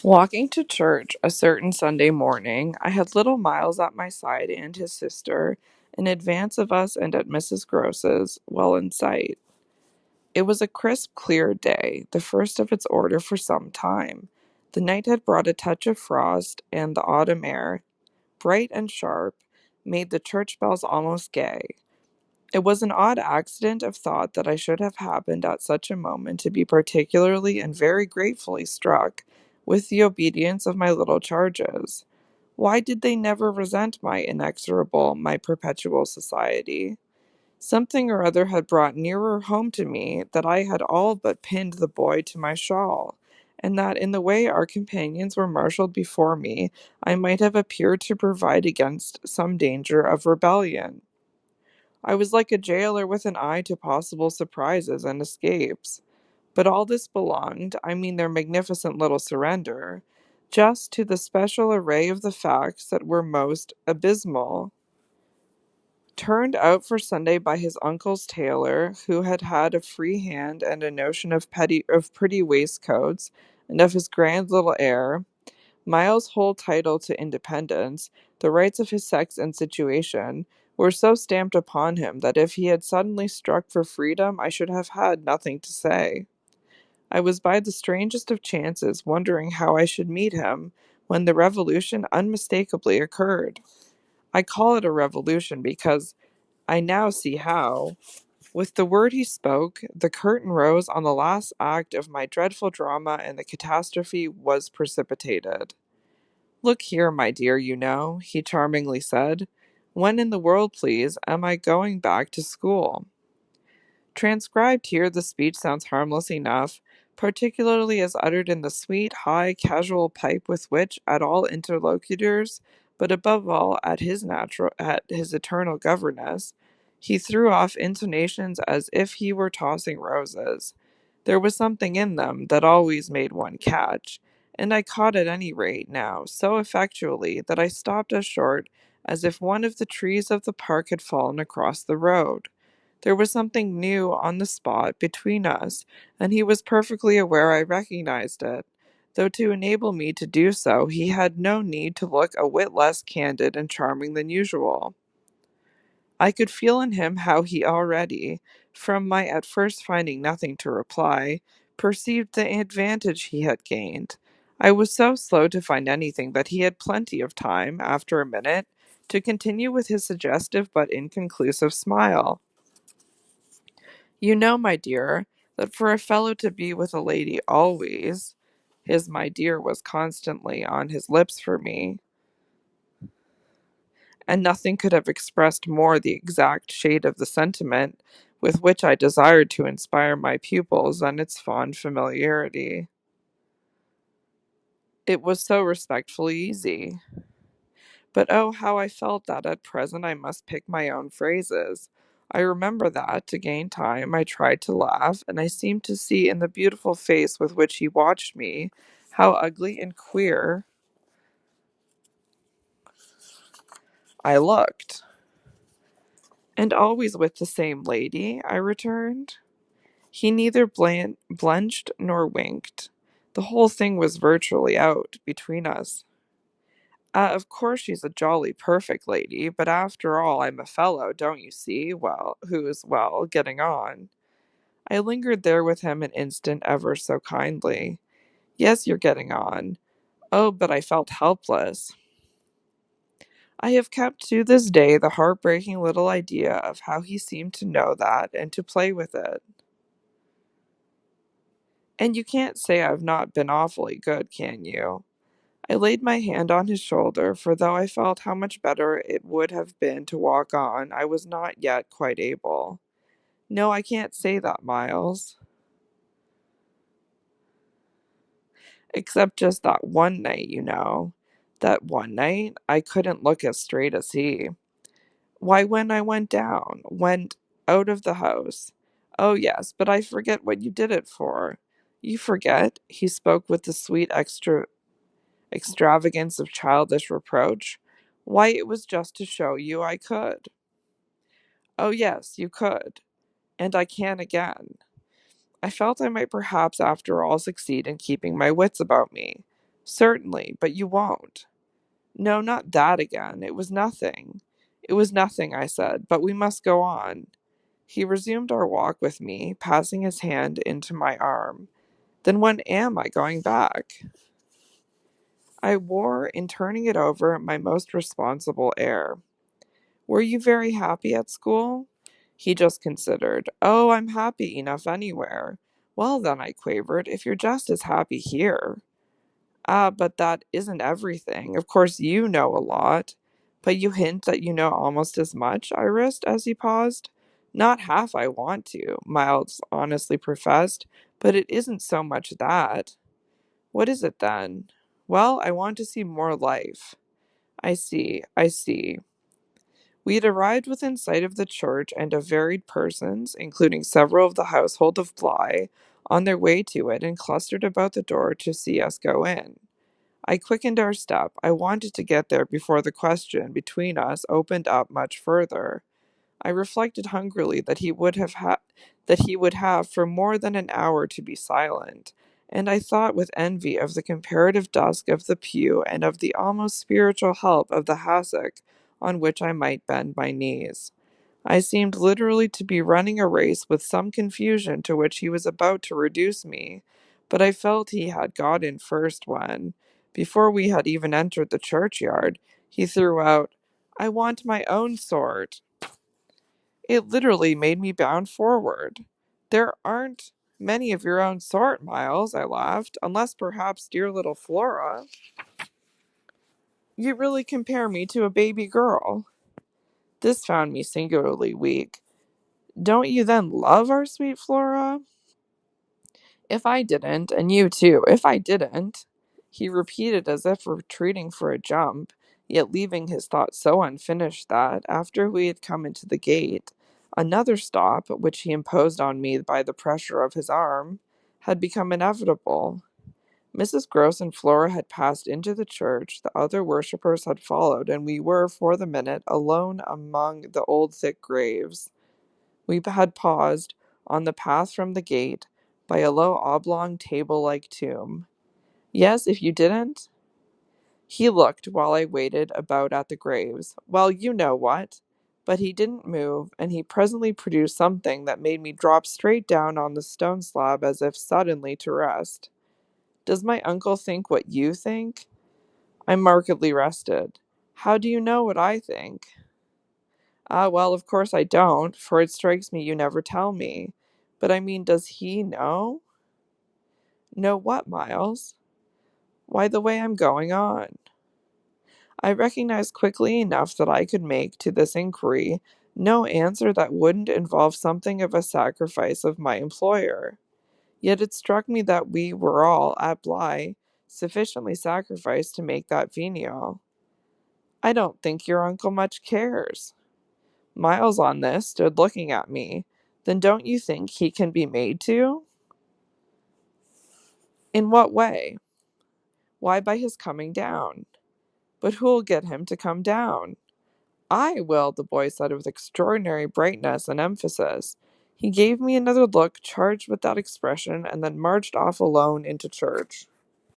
Walking to church a certain Sunday morning, I had little Miles at my side and his sister, in advance of us and at Mrs. Gross's, well in sight. It was a crisp, clear day, the first of its order for some time. The night had brought a touch of frost, and the autumn air, bright and sharp, made the church bells almost gay. It was an odd accident of thought that I should have happened at such a moment to be particularly and very gratefully struck with the obedience of my little charges. Why did they never resent my inexorable, my perpetual society? Something or other had brought nearer home to me that I had all but pinned the boy to my shawl, and that in the way our companions were marshalled before me, I might have appeared to provide against some danger of rebellion. I was like a jailer with an eye to possible surprises and escapes. But all this belonged, I mean their magnificent little surrender, just to the special array of the facts that were most abysmal. Turned out for Sunday by his uncle's tailor, who had had a free hand and a notion of pretty waistcoats, and of his grand little air, Miles' whole title to independence, the rights of his sex and situation, were so stamped upon him that if he had suddenly struck for freedom I should have had nothing to say. I was by the strangest of chances wondering how I should meet him, when the revolution unmistakably occurred. I call it a revolution because I now see how. With the word he spoke, the curtain rose on the last act of my dreadful drama and the catastrophe was precipitated. "Look here, my dear, he charmingly said. When in the world, please, am I going back to school?" Transcribed here, the speech sounds harmless enough, particularly as uttered in the sweet, high, casual pipe with which, at all interlocutors, but above all at his eternal governess, he threw off intonations as if he were tossing roses. There was something in them that always made one catch, and I caught at any rate now so effectually that I stopped as short as if one of the trees of the park had fallen across the road. There was something new on the spot between us, and he was perfectly aware I recognized it, though to enable me to do so he had no need to look a whit less candid and charming than usual. I could feel in him how he already, from my at first finding nothing to reply, perceived the advantage he had gained. I was so slow to find anything that he had plenty of time, after a minute, to continue with his suggestive but inconclusive smile. "You know, my dear, that for a fellow to be with a lady always," his "my dear" was constantly on his lips for me, and nothing could have expressed more the exact shade of the sentiment with which I desired to inspire my pupils than its fond familiarity. It was so respectfully easy. But oh, how I felt that at present I must pick my own phrases. I remember that, to gain time, I tried to laugh, and I seemed to see in the beautiful face with which he watched me how ugly and queer I looked. "And always with the same lady?" I returned. He neither blenched nor winked. The whole thing was virtually out between us. Of course she's a jolly perfect lady, but after all I'm a fellow, don't you see, who's, getting on." I lingered there with him an instant ever so kindly. "Yes, you're getting on." Oh, but I felt helpless. I have kept to this day the heartbreaking little idea of how he seemed to know that and to play with it. And you can't say I've not been awfully good, can you? I laid my hand on his shoulder, for though I felt how much better it would have been to walk on, I was not yet quite able. "No, I can't say that, Miles. Except just that one night, That one night, I couldn't look as straight as he. Why, when I went out of the house. Oh, yes, but I forget what you did it for." "You forget?" He spoke with the sweet extravagance of childish reproach. "Why, it was just to show you I could." "Oh, yes, you could. And I can again." I felt I might perhaps after all succeed in keeping my wits about me. Certainly, but you won't. No, not that again. It was nothing. It was nothing, I said, but we must go on. He resumed our walk with me, passing his hand into my arm. Then when am I going back? I wore, in turning it over, my most responsible air. Were you very happy at school? He just considered. Oh, I'm happy enough anywhere. Well, then, I quavered, if you're just as happy here. Ah, but that isn't everything. Of course, you know a lot. But you hint that you know almost as much, I risked as he paused. Not half I want to, Miles honestly professed, but it isn't so much that. What is it then? Well, I want to see more life. I see. We had arrived within sight of the church and of varied persons, including several of the household of Bly, on their way to it and clustered about the door to see us go in. I quickened our step. I wanted to get there before the question between us opened up much further. I reflected hungrily that he would have for more than an hour to be silent, and I thought with envy of the comparative dusk of the pew and of the almost spiritual help of the hassock on which I might bend my knees. I seemed literally to be running a race with some confusion to which he was about to reduce me, but I felt he had got in first when, before we had even entered the churchyard, he threw out, I want my own sort. It literally made me bound forward. There aren't many of your own sort, Miles, I laughed, unless perhaps dear little Flora. You really compare me to a baby girl. This found me singularly weak. Don't you then love our sweet Flora? If I didn't, and you too, if I didn't, he repeated as if retreating for a jump, yet leaving his thought so unfinished that, after we had come into the gate, another stop, which he imposed on me by the pressure of his arm, had become inevitable. Mrs. Gross and Flora had passed into the church, the other worshippers had followed, and we were, for the minute, alone among the old thick graves. We had paused, on the path from the gate, by a low oblong table-like tomb. Yes, if you didn't? He looked, while I waited, about at the graves. Well, you know what. But he didn't move, and he presently produced something that made me drop straight down on the stone slab as if suddenly to rest. Does my uncle think what you think? I markedly rested. How do you know what I think? Ah, well, of course I don't, for it strikes me you never tell me. But I mean, does he know? Know what, Miles? Why, the way I'm going on. I recognized quickly enough that I could make, to this inquiry, no answer that wouldn't involve something of a sacrifice of my employer. Yet it struck me that we were all, at Bly, sufficiently sacrificed to make that venial. I don't think your uncle much cares. Miles on this stood looking at me. Then don't you think he can be made to? In what way? Why, by his coming down. But who'll get him to come down? I will, the boy said with extraordinary brightness and emphasis. He gave me another look charged with that expression and then marched off alone into church.